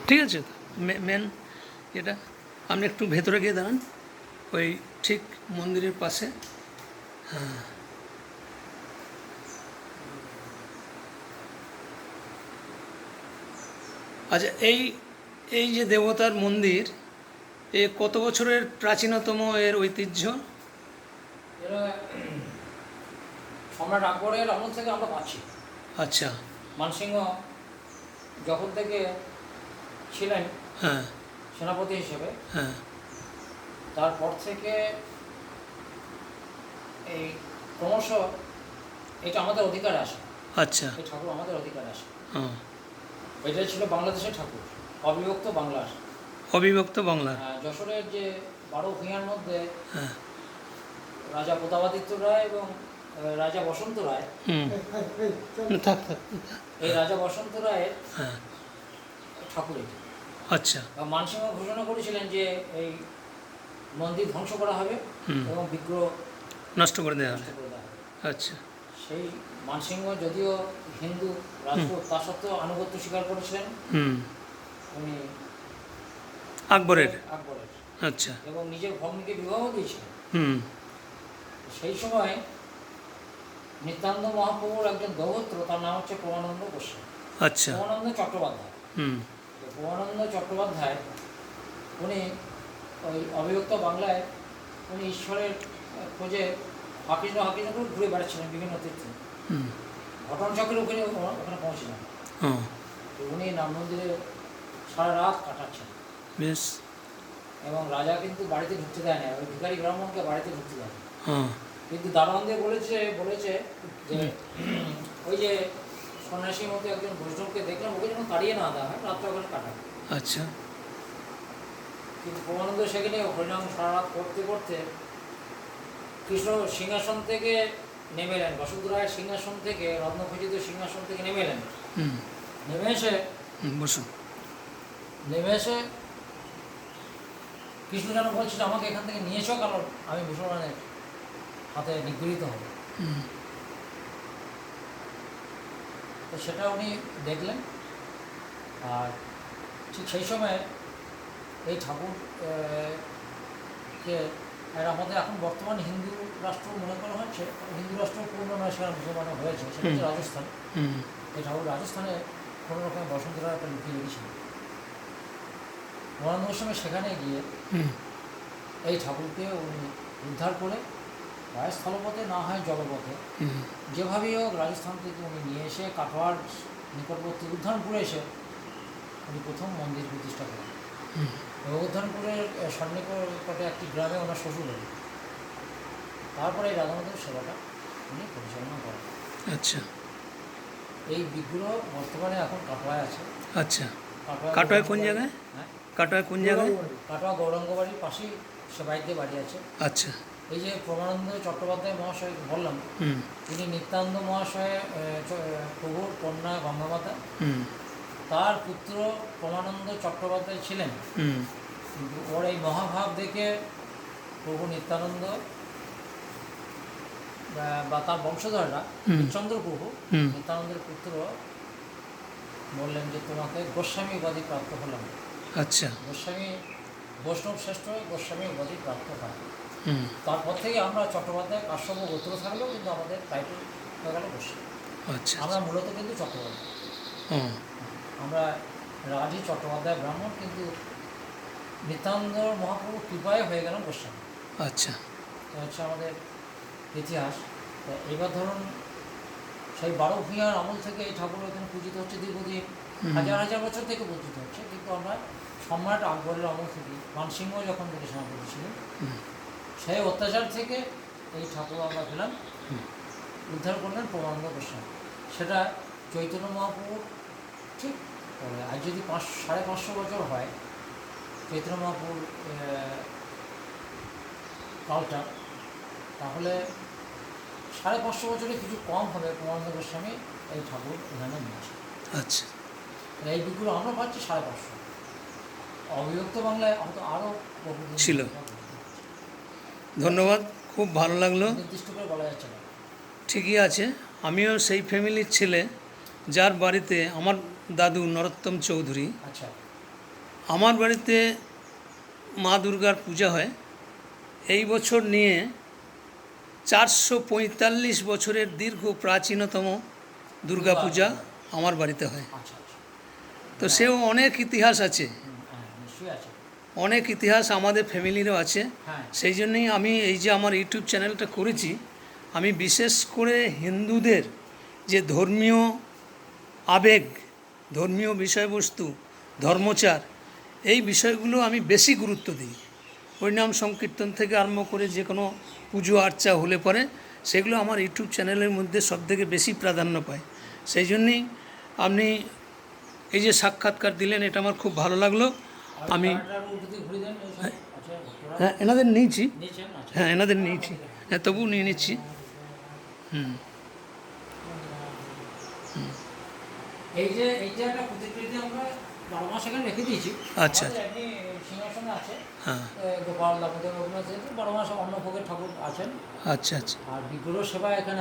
ঠিক আছে, মেন এটা আপনি একটু ভেতরে গিয়ে দাঁড়ান, ওই ঠিক মন্দিরের পাশে। হ্যাঁ, আচ্ছা, এই এই যে দেবতার মন্দির, এ কত বছরের প্রাচীনতম এর ঐতিহ্য? এরা সম্রাট আকবরের আমল থেকে আমরা পাচ্ছি। আচ্ছা। মানসিংহ যখন থেকে ছিলেন হ্যাঁ সেনাপতি হিসেবে, হ্যাঁ তারপর থেকে এই ক্রমশ এটা আমাদের অধিকারে আসে। আচ্ছা। এই ঠাকুর আমাদের অধিকারে আসে। হ্যাঁ, এটাই ছিল বাংলাদেশের ঠাকুর, অবিভক্ত বাংলার। অবিভক্ত বাংলা। যশোরের যে 12 ভূঁইয়ার মধ্যে হ্যাঁ। রাজা প্রতাপাদিত্য রায় এবং রাজা বসন্ত রায়, থাক থাক। এই রাজা বসন্ত রায়ের হ্যাঁ। ঠাকুর এটি। আচ্ছা। মানসিংহ ঘোষণা করেছিলেন যে এই মন্দির ধ্বংস করা হবে এবং বিগ্রহ নষ্ট করে দেওয়া নষ্ট হবে। করে দেওয়া হবে। আচ্ছা। সেই মানসিংহ যদিও হিন্দু রাজপুত, তা সত্ত্বেও আনুগত্য স্বীকার করেছিলেন উনি আকবরের। আকবরের। আচ্ছা। এবং নিজের ভগ্নীকে বিবাহ দিয়েছিলেন। সেই সময় নিত্যানন্দ মহাপ্রভুর একজন দৌহিত্র, তার নাম হচ্ছে প্রমানন্দ গোস্বামী। আচ্ছা। প্রমানন্দ চট্টোপাধ্যায়। প্রমানন্দ চট্টোপাধ্যায় উনি ওই অবিভক্ত বাংলায় উনি ঈশ্বরের খোঁজে হাকিজ করে ঘুরে বেড়াচ্ছিলেন বিভিন্ন তীর্থে। ঘটনচক্রের ওখানে পৌঁছিলেন। উনি নাম মন্দিরে সারা রাত কাটাচ্ছেন। বেশ। এবং রাজা কিন্তু বাড়িতে ঢুকতে দেয় না, ওই ভিখারি ব্রাহ্মণকে বাড়িতে ঢুকতে দেয় না। কিন্তু দারোয়ানদের বলেছে যে ওই যে সন্ন্যাসীর মতো একজন বৈষ্ণবকে দেখলাম, ওকে যেন তাড়িয়ে না দেওয়া হয়, রাত্রে ওখানে কাটাবে। আচ্ছা। কিন্তু প্রমানন্দ সেখানে হরিনাম সারা রাত করতে করতে কৃষ্ণ সিংহাসন থেকে নেমে এলেন, বসন্ত রায়ের সিংহাসন থেকে, রত্নখচিত সিংহাসন থেকে নেমে এলেন। নেমে এসে কৃষ্ণ যেন বলছিল আমাকে এখান থেকে নিয়ে এসো, কারণ আমি মুসলমানের হাতে নিগৃহীত হব। তো সেটা উনি দেখলেন। আর ঠিক সেই সময় এই ঠাকুর কে আমাদের এখন বর্তমান হিন্দু রাষ্ট্র মনে করা হচ্ছে, হিন্দু রাষ্ট্র পূর্ণ নয়, সেখানে মুসলমান হয়েছে, সেটা হচ্ছে রাজস্থান। এই ঠাকুর রাজস্থানে কোনো রকম বসন্ত রায় একটা লুকিয়ে রেখেছিল। প্রমানন্দ গোস্বামী সেখানে গিয়ে এই ঠাকুরকে উনি উদ্ধার করে, হয় স্থলপথে না হয় জলপথে, যেভাবেই হোক রাজস্থান থেকে উনি নিয়ে এসে কাটোয়ার নিকটবর্তী উদ্ধারপুরে এসে উনি প্রথম মন্দির প্রতিষ্ঠা করেন। এবং উদ্ধারপুরের সন্নিকটে একটি গ্রামে ওনার শ্বশুর হল। তারপরে এই রাধামাধব সেবাটা উনি পরিচালনা করেন। আচ্ছা। এই বিগ্রহ বর্তমানে এখন কাটোয়ায় আছে। আচ্ছা। কাটোয়ায় কোন জায়গায়? হ্যাঁ, কাটোয়ায় কোন জায়গায়? কাটোয়া গৌরাঙ্গবাড়ির পাশেই সেবাইতে বাড়ি আছে। আচ্ছা। এই যে প্রমানন্দ চট্টোপাধ্যায় মহাশয় বললাম, তিনি নিত্যানন্দ মহাশয় প্রভুর কন্যা গঙ্গামাতা, তার পুত্র প্রমানন্দ চট্টোপাধ্যায় ছিলেন। কিন্তু ওর এই মহাভাব দেখে প্রভু নিত্যানন্দ বা তার বংশধররা, চন্দ্র প্রভু নিত্যানন্দের পুত্র, বললেন যে তোমাকে গোস্বামী উপাধি প্রাপ্ত হলাম। আচ্ছা। গোস্বামী বৈষ্ণব শ্রেষ্ঠ গোস্বামী উপাধি প্রাপ্ত হয়। তারপর থেকে আমরা চট্টোপাধ্যায় কাশ্যপ গোত্র থাকলেও কিন্তু আমাদের টাইটেল হয়ে গেল গোস্বামী। আচ্ছা। আমরা মূলত কিন্তু চট্টোপাধ্যায়, আমরা রাজি চট্টোপাধ্যায় ব্রাহ্মণ, কিন্তু নিত্যানন্দ মহাপ্রভু কৃপায় হয়ে গেলাম গোস্বামী। আচ্ছা। এটা হচ্ছে আমাদের ইতিহাস। এবার ধরুন সেই 12 ভূঁইয়ার আমল থেকে এই ঠাকুর এখানে পূজিত হচ্ছে দীর্ঘদিন, হাজার হাজার বছর থেকে পূজিত হচ্ছে। কিন্তু আমরা সম্রাট আকবরের আমল থেকে, মানসিংহ যখন থেকে সেনাপতি ছিলেন, সেই অত্যাচার থেকে এই ঠাকুর আমরা পেলাম, উদ্ধার করলেন প্রমানন্দ গোস্বামী। সেটা চৈতন্য মহাপ্রভু ঠিক আজ যদি 550 বছর হয় চৈতন্য মহাপ্রভুর কালটা, তাহলে 550 বছরে কিছু কম হবে প্রমানন্দ গোস্বামী এই ঠাকুর এখানে নিয়েছে। আচ্ছা। এই বিগ্রহ আমরা পাচ্ছি 550। অবিভক্ত বাংলায় হয়তো আরও ছিল। ধন্যবাদ, খুব ভালো লাগলো। নির্দিষ্ট করে বলা যাচ্ছে না। ঠিকই আছে, আমিও সেই ফ্যামিলির ছেলে যার বাড়িতে আমার দাদু নরোত্তম চৌধুরী। আচ্ছা আমার বাড়িতে মা দুর্গার পূজা হয়। এই বছর নিয়ে 445 বছরের দীর্ঘ প্রাচীনতম দুর্গা পূজা আমার বাড়িতে হয়। আচ্ছা আচ্ছা তো সেও অনেক ইতিহাস আছে, হ্যাঁ নিশ্চয়ই আছে। অনেক ইতিহাস আমাদের ফ্যামিলিরও আছে। হ্যাঁ সেই জন্যই আমি এই যে আমার ইউটিউব চ্যানেলটা করেছি, আমি বিশেষ করে হিন্দুদের যে ধর্মীয় আবেগ, ধর্মীয় বিষয়বস্তু, ধর্মচার, এই বিষয়গুলো আমি বেশি গুরুত্ব দিই। হরিনাম সংকীর্তন থেকে আরম্ভ করে যে কোনো পুজো আর্চা হলে পরে সেগুলো আমার ইউটিউব চ্যানেলের মধ্যে সবথেকে বেশি প্রাধান্য পায়। সেই জন্যেই আপনি এই যে সাক্ষাৎকার দিলেন, এটা আমার খুব ভালো লাগলো। আমি ঘুরে দেন এই সব। আচ্ছা ঘোরা হ্যাঁ এনাদের নিয়েছি, নিয়েছেন? আচ্ছা হ্যাঁ এনাদের নিয়েছি, হ্যাঁ তবুও নিয়ে নিচ্ছি। এই যে একটা প্রতিকৃতি আমরা 12 মাস এখানে রেখে দিয়েছি। আচ্ছা। আমাদের এমনি সিংহাসনে আছে, হ্যাঁ গোপাল দামোদর রঘুনাথ, 12 মাস অন্নভোগের ঠাকুর আছেন। আচ্ছা আচ্ছা। আর বিগ্রহ সেবা এখানে